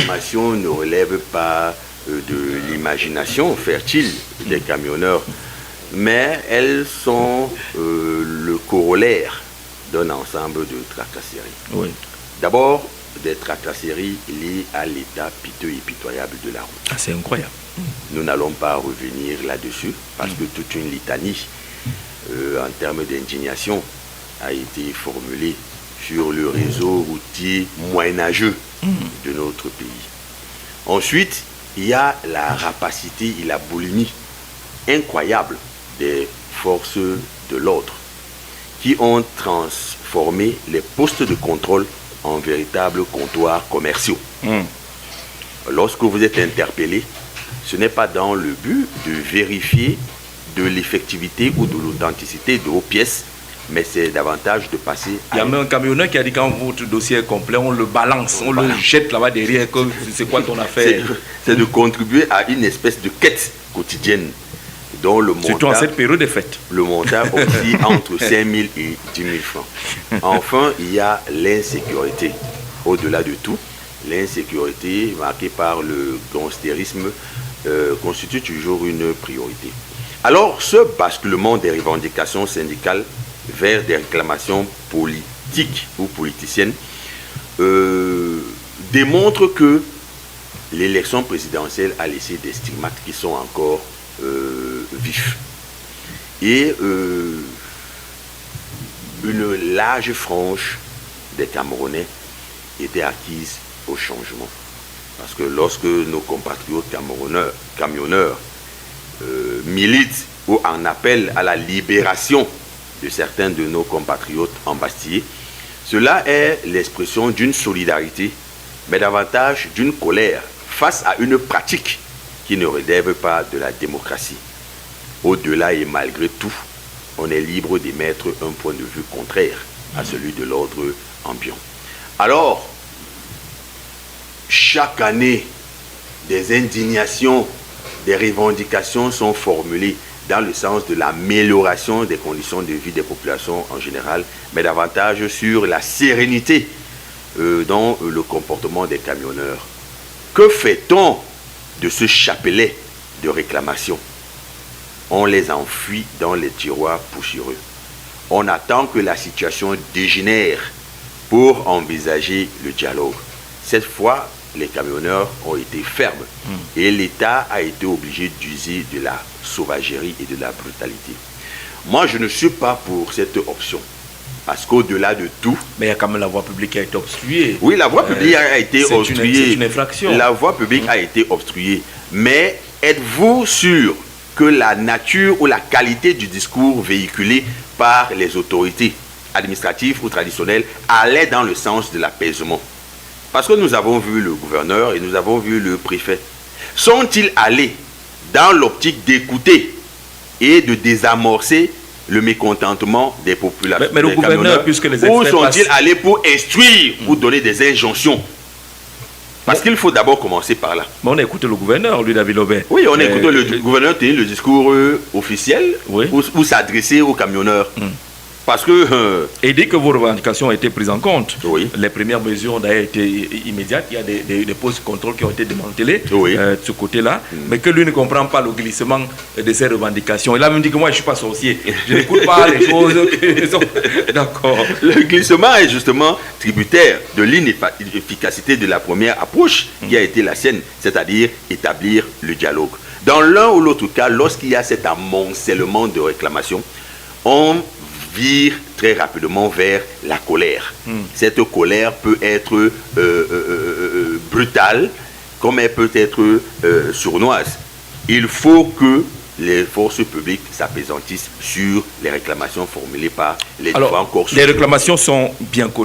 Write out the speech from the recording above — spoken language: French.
réclamations ne relèvent pas de l'imagination fertile des camionneurs, mais elles sont le corollaire d'un ensemble de tracasseries. Oui. D'abord, des tracasseries liées à l'état piteux et pitoyable de la route. Ah, c'est incroyable. Nous n'allons pas revenir là-dessus parce que toute une litanie en termes d'indignation a été formulée sur le réseau routier moyenâgeux de notre pays. Ensuite, il y a la rapacité et la boulimie incroyable des forces de l'ordre qui ont transformé les postes de contrôle en véritables comptoirs commerciaux. Lorsque vous êtes interpellé, ce n'est pas dans le but de vérifier de l'effectivité ou de l'authenticité de vos pièces, mais c'est davantage de passer à... Il y a même un camionneur qui a dit quand votre dossier est complet, on le balance, on le jette là-bas derrière, c'est quoi ton affaire? C'est de contribuer à une espèce de quête quotidienne dont le montant... Surtout en cette période des fêtes. Le montant oscille entre 5 000 et 10 000 francs. Enfin, il y a l'insécurité. Au-delà de tout, l'insécurité marquée par le gangstérisme constitue toujours une priorité. Alors, ce basculement des revendications syndicales vers des réclamations politiques ou politiciennes démontre que l'élection présidentielle a laissé des stigmates qui sont encore vifs. Et une large frange des Camerounais était acquise au changement. Parce que lorsque nos compatriotes camionneurs militent ou en appellent à la libération de certains de nos compatriotes embastillés, cela est l'expression d'une solidarité, mais davantage d'une colère face à une pratique qui ne relève pas de la démocratie. Au-delà et malgré tout, on est libre d'émettre un point de vue contraire à celui de l'ordre ambiant. Alors, chaque année, des indignations, des revendications sont formulées dans le sens de l'amélioration des conditions de vie des populations en général, mais davantage sur la sérénité dans le comportement des camionneurs. Que fait-on de ce chapelet de réclamations? On les enfuit dans les tiroirs poussiéreux. On attend que la situation dégénère pour envisager le dialogue. Cette fois, les camionneurs ont été fermes et l'État a été obligé d'user de la sauvagerie et de la brutalité. Moi, je ne suis pas pour cette option. Parce qu'au-delà de tout... Mais il y a quand même la voie publique qui a été obstruée. Oui, la voie publique a été obstruée. C'est une infraction. La voie publique a été obstruée. Mais êtes-vous sûr que la nature ou la qualité du discours véhiculé par les autorités administratives ou traditionnelles allait dans le sens de l'apaisement? Parce que nous avons vu le gouverneur et nous avons vu le préfet. Sont-ils allés dans l'optique d'écouter et de désamorcer le mécontentement des populations? Mais le gouverneur, puisque les experts... Ou sont-ils allés pour instruire ou donner des injonctions? Parce qu'il faut d'abord commencer par là. Mais on a écouté le gouverneur, lui, David Lobé. Oui, on a écouté le gouverneur tenir le discours officiel ou s'adresser aux camionneurs. Parce que... Et dès que vos revendications ont été prises en compte, oui, les premières mesures ont d'ailleurs été immédiates. Il y a des postes de contrôle qui ont été démantelés de ce côté-là. Mais que lui ne comprend pas le glissement de ces revendications. Il a même dit que moi, je ne suis pas sorcier. Je n'écoute pas les choses qui sont... D'accord. Le glissement est justement tributaire de l'inefficacité de la première approche qui a été la sienne, c'est-à-dire établir le dialogue. Dans l'un ou l'autre cas, lorsqu'il y a cet amoncellement de réclamations, on vire très rapidement vers la colère. Cette colère peut être brutale, comme elle peut être sournoise. Il faut que les forces publiques s'appesantissent sur les réclamations formulées par les différents corps sociaux. Les réclamations sont bien connues.